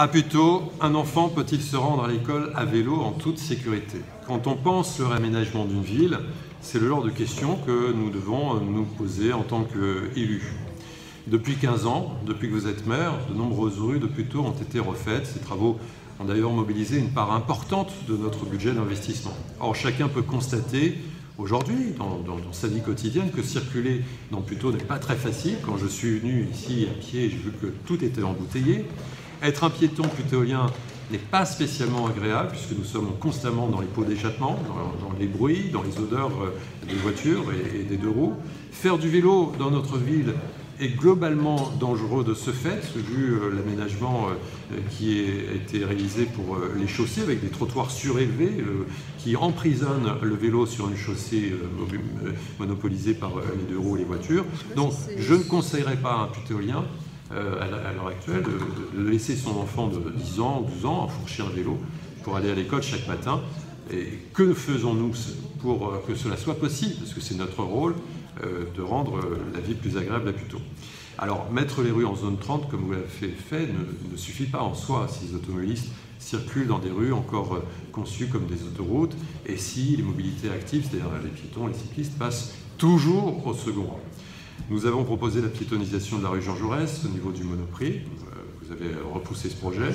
À Puteaux, un enfant peut-il se rendre à l'école à vélo en toute sécurité? Quand on pense le réaménagement d'une ville, c'est le genre de questions que nous devons nous poser en tant qu'élus. Depuis 15 ans, depuis que vous êtes maire, de nombreuses rues de Puteaux ont été refaites. Ces travaux ont d'ailleurs mobilisé une part importante de notre budget d'investissement. Or, chacun peut constater aujourd'hui, dans sa vie quotidienne, que circuler dans Puteaux n'est pas très facile. Quand je suis venu ici à pied, j'ai vu que tout était embouteillé. Être un piéton putéolien n'est pas spécialement agréable puisque nous sommes constamment dans les pots d'échappement, dans les bruits, dans les odeurs des voitures et des deux roues. Faire du vélo dans notre ville est globalement dangereux de ce fait, vu l'aménagement qui a été réalisé pour les chaussées avec des trottoirs surélevés qui emprisonnent le vélo sur une chaussée monopolisée par les deux roues et les voitures. Donc je ne conseillerais pas à un putéolien à l'heure actuelle, de laisser son enfant de 10 ans ou 12 ans enfourcher un vélo pour aller à l'école chaque matin. Et que faisons-nous pour que cela soit possible? Parce que c'est notre rôle de rendre la vie plus agréable à Puteaux. Alors, mettre les rues en zone 30, comme vous l'avez fait, ne suffit pas en soi si les automobilistes circulent dans des rues encore conçues comme des autoroutes et si les mobilités actives, c'est-à-dire les piétons et les cyclistes, passent toujours au second rang. Nous avons proposé la piétonisation de la rue Jean Jaurès au niveau du Monoprix. Vous avez repoussé ce projet.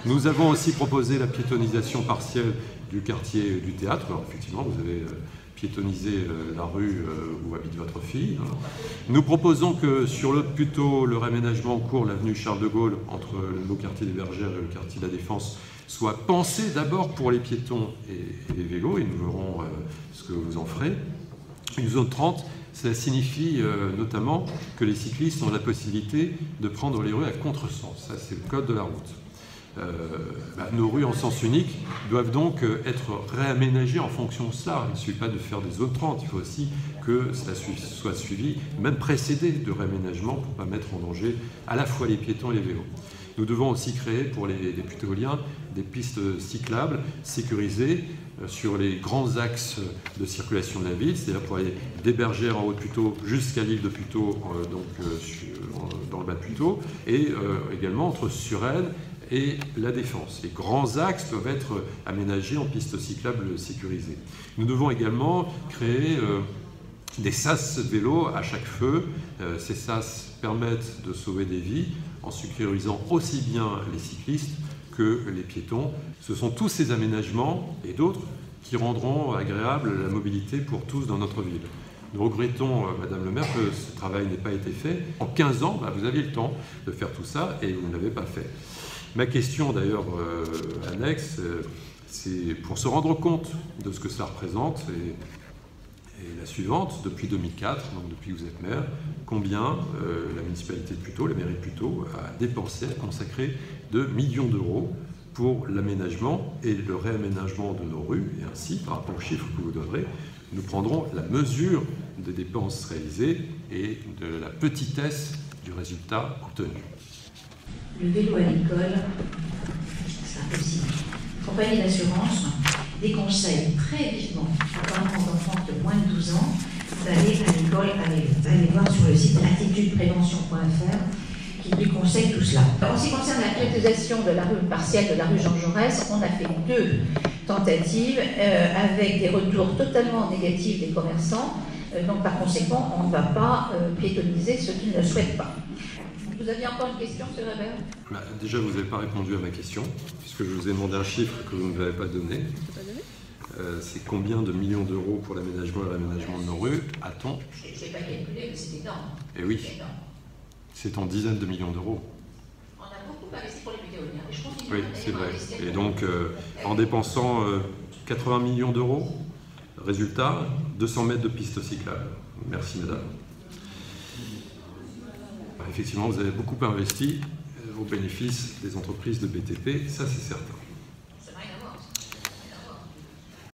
Nous avons aussi proposé la piétonisation partielle du quartier du Théâtre. Alors, effectivement, vous avez piétonisé la rue où habite votre fille. Nous proposons que sur l'autre Puteaux, le réaménagement en cours, l'avenue Charles de Gaulle, entre le nouveau quartier des Bergères et le quartier de la Défense, soit pensé d'abord pour les piétons et les vélos, et nous verrons ce que vous en ferez. Une zone 30, cela signifie notamment que les cyclistes ont la possibilité de prendre les rues à contresens. Ça, c'est le code de la route. Nos rues en sens unique doivent donc être réaménagées en fonction de cela. Il ne suffit pas de faire des zones 30, il faut aussi que cela soit suivi, même précédé de réaménagement pour ne pas mettre en danger à la fois les piétons et les vélos. Nous devons aussi créer pour les putéoliens des pistes cyclables sécurisées sur les grands axes de circulation de la ville, c'est-à-dire pour aller des Bergères en haut de Puteaux jusqu'à l'île de Puteaux, dans le bas de Puteaux, et également entre Suresnes et la Défense. Les grands axes doivent être aménagés en pistes cyclables sécurisées. Nous devons également créer des sas vélos à chaque feu. Ces sas permettent de sauver des vies en sécurisant aussi bien les cyclistes que les piétons. Ce sont tous ces aménagements et d'autres qui rendront agréable la mobilité pour tous dans notre ville. Nous regrettons, Madame le maire, que ce travail n'ait pas été fait. En 15 ans, vous aviez le temps de faire tout ça et vous ne l'avez pas fait. Ma question d'ailleurs annexe, c'est pour se rendre compte de ce que ça représente et la suivante, depuis 2004, donc depuis que vous êtes maire, combien la municipalité de Puteaux, la mairie de Puteaux, a dépensé, a consacré de millions d'euros pour l'aménagement et le réaménagement de nos rues, et ainsi, par rapport aux chiffres que vous donnerez, nous prendrons la mesure des dépenses réalisées et de la petitesse du résultat obtenu. Le vélo à l'école, c'est impossible. Compagnie d'assurance déconseille très vivement aux parents d'enfants de moins de 12 ans d'aller à l'école à vélo. Allez voir sur le site attitudeprévention.fr qui lui conseille tout cela. En ce qui concerne la piétonisation de la rue partielle de la rue Jean Jaurès, on a fait 2 tentatives avec des retours totalement négatifs des commerçants. Donc par conséquent, on ne va pas piétoniser ceux qui ne le souhaitent pas. Vous aviez encore une question, M. Weber? Déjà, vous n'avez pas répondu à ma question, puisque je vous ai demandé un chiffre que vous ne m'avez pas donné. C'est combien de millions d'euros pour l'aménagement et le réaménagement de nos rues a-t-on? Je n'ai pas calculé, mais c'est énorme. Eh oui, c'est en dizaines de millions d'euros. On a beaucoup investi pour les putéoliens. Je continue Oui, c'est vrai. Et donc, en dépensant 80 millions d'euros, résultat, 200 mètres de pistes cyclables. Merci, madame. Effectivement, vous avez beaucoup investi au bénéfice des entreprises de BTP, ça c'est certain.